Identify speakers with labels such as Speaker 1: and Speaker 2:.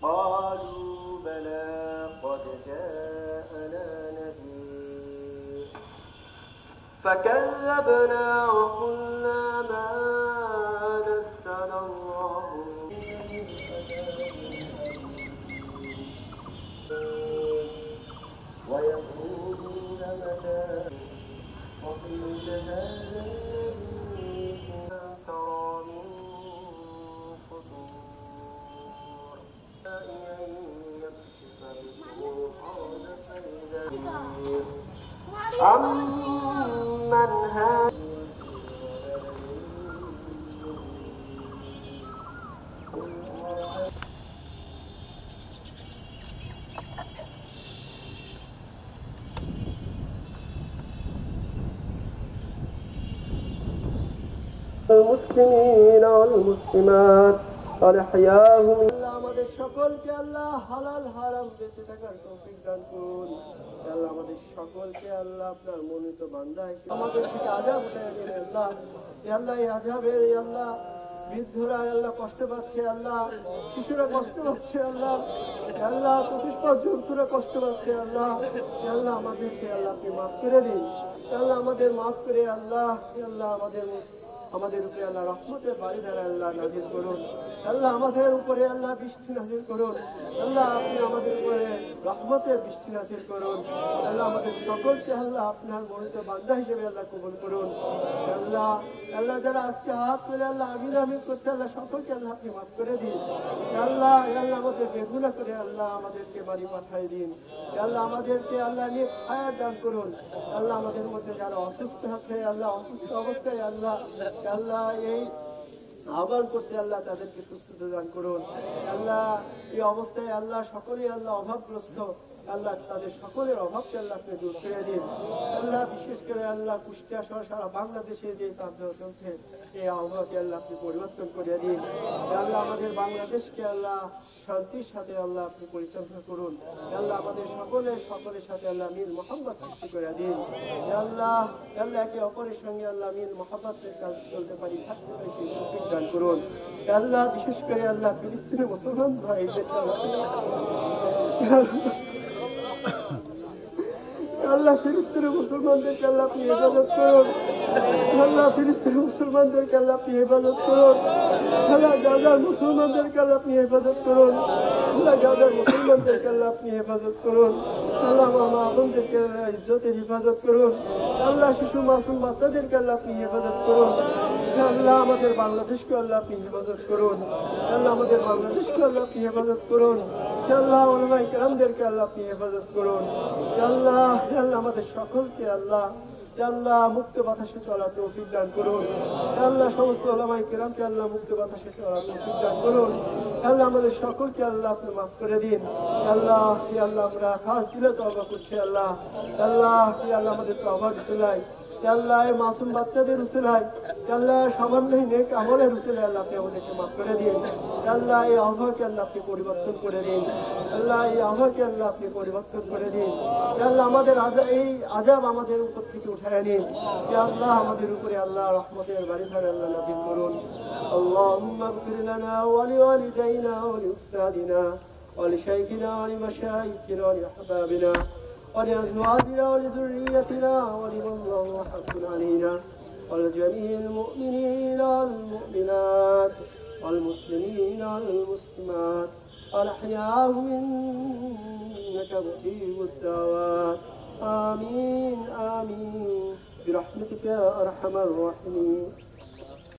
Speaker 1: قالوا بلى قد جاءنا نذير فكذبنا وقلنا ما نزل الله ويقولون متى وقيل هذا الذي ترى من فطور يكشف الروح فإذا عمن هذا المسلمين والمسلمات الأحياء আমাদের সকলকে আল্লাহ হালাল হারাম বেঁচে থাকার তৌফিক দান করুন। আল্লাহ আমাদের সকলকে আল্লাহ আপনার মনোনীত বান্দা হিসেবে আমাদের থেকে আযাব উঠায় দিন আল্লাহ। আল্লাহ এই আযাবে আল্লাহ বৃদ্ধরা আল্লাহ কষ্ট পাচ্ছে, আল্লাহ শিশুরা কষ্ট পাচ্ছে, আল্লাহ আল্লাহ চতুষ্পদ জন্তুরা কষ্ট পাচ্ছে, আল্লাহ আল্লাহ আমাদেরকে আল্লাহ আপনি মাফ করে দিন। আল্লাহ আমাদের মাফ করে আল্লাহ আল্লাহ আমাদের উপরে আল্লাহ রহমতের বাড়ি দ্বারা আল্লাহ নাজিল করুন। আল্লাহ আমাদের উপরে আল্লাহ বৃষ্টি নাজিল করুন। আল্লাহ আপনি আমাদের উপরে রহমতের বৃষ্টি নাজিল করুন। আল্লাহ আমাদের সকলকে আল্লাহ আপনার মনোনীত বান্দা হিসেবে আল্লাহ কবুল করুন। আল্লাহ আল্লাহ যারা আজকে হাত তুলে আল্লাহ আমিন আমিন করছে আল্লাহ সকলকে আল্লাহ আপনি মাফ করে দিন। আল্লাহ আল্লাহ আমাদের বেগুনা করে আল্লাহ আমাদেরকে বাড়ি পাঠাই দিন। আল্লাহ আমাদেরকে আল্লাহ নিয়ে হায়াত দান করুন। আল্লাহ আমাদের মধ্যে যারা অসুস্থ আছে আল্লাহ অসুস্থ অবস্থায় আল্লাহ আল্লাহ এই আহ্বান করছে আল্লাহ তাদেরকে সুস্থতা দান করুন। আল্লাহ এই অবস্থায় আল্লাহ সকলেই আল্লাহ অভাবগ্রস্ত, আল্লাহ তাদের সকলের অভাবকে আল্লাহ আপনি দূর করে দিন। আল্লাহ বিশেষ করে আল্লাহ কুষ্টিয়া সহ সারা বাংলাদেশে যে তাপদাহ চলছে এই আবহাওয়াকে আল্লাহ আপনি পরিবর্তন করে দিন। আল্লাহ আমাদের বাংলাদেশকে আল্লাহ শান্তির সাথে আল্লাহ আপনি পরিচালনা করুন। আল্লাহ আমাদের সকলের সাথে আল্লাহ মিল মোহাম্মদ সৃষ্টি করে দিন। আল্লাহ আল্লাহ একে অপরের সঙ্গে আল্লাহ মিল মোহাম্মদ চলতে পারি, থাকতে পারি সেই তৌফিক দান করুন। আল্লাহ বিশেষ করে আল্লাহ ফিলিস্তিনের মুসলমান ভাইদেরকে আল্লাহ ফিলিস্তিনের মুসলমানদেরকে আল্লাহ আপনি হেফাজত করুন। আল্লাহ ফিলিস্তিনের মুসলমানদেরকে আল্লাহ আপনি হেফাজত করুন। আল্লাহ গাজার মুসলমানদেরকে আল্লাহ আপনি হেফাজত করুন। আল্লাহ গাজার মুসলমানদেরকে আল্লাহ আপনি হেফাজত করুন। আল্লাহ আমার মা বোনদেরকে ইজ্জতের হেফাজত করুন। আল্লাহ শিশু মাসুম বাচ্চাদেরকে আল্লাহ আপনি হেফাজত করুন। আল্লাহ আমাদের বাংলাদেশকে আল্লাহ আপনি হেফাজত করুন। আল্লাহ আমাদের বাংলাদেশকে আল্লাহ আপনি হেফাজত করুন। আল্লাহ উলামায়ে কেরামদেরকে আল্লাহ আপনি হেফাজত করুন। আল্লাহ আল্লাহ আমাদের সকলকে আল্লাহ আল্লাহ মুক্ত বাতাসে চলার তৌফিক দান করুন। আল্লাহ সমস্ত উলামায়ে কেরামকে আল্লাহ মুক্ত বাতাসে চলার তৌফিক দান করুন। আল্লাহ আমাদের সকলকে আল্লাহ আপনি মাফ করে দিন। আল্লাহ আল্লাহ আমরা খাস দিলে তওবা করছি। আল্লাহ আল্লাহ আল্লাহ আমাদের তওবা রুসুলাই আল্লাহ এই মাসুম বাচ্চাদের রুসুলাই আল্লাহ সামান্য নেক আমলের রুসুলাই আল্লাহ আপনি আমাদেরকে মাফ করে দিন। আল্লাহ এই আবহাওয়াকে আল্লাহ আপনি পরিবর্তন করে দিন। আল্লাহ এই আবহাওয়াকে আল্লাহ আপনি পরিবর্তন করে দিন। আল্লাহ আমাদের এই আযাব আমাদের উপর থেকে উঠায় নিন। আল্লাহ আমাদের উপরে আল্লাহ রহমতের বাড়ি ধারে আল্লাহ নাজিল করুন। আল্লাহুম্মা ইগফির লানা ওয়া লিওয়ালিদাইনা ওয়া লিউস্তাদিনা ওয়া লিশাইখিনা ওয়া লিমাশাইখিনা ওয়া লিআহবাবিনা ولأزواجنا ولذريتنا ولمن الله حق علينا ولجميع المؤمنين والمؤمنات والمسلمين والمسلمات الأحياء منك مجيب الدعوات آمين آمين برحمتك يا أرحم الراحمين.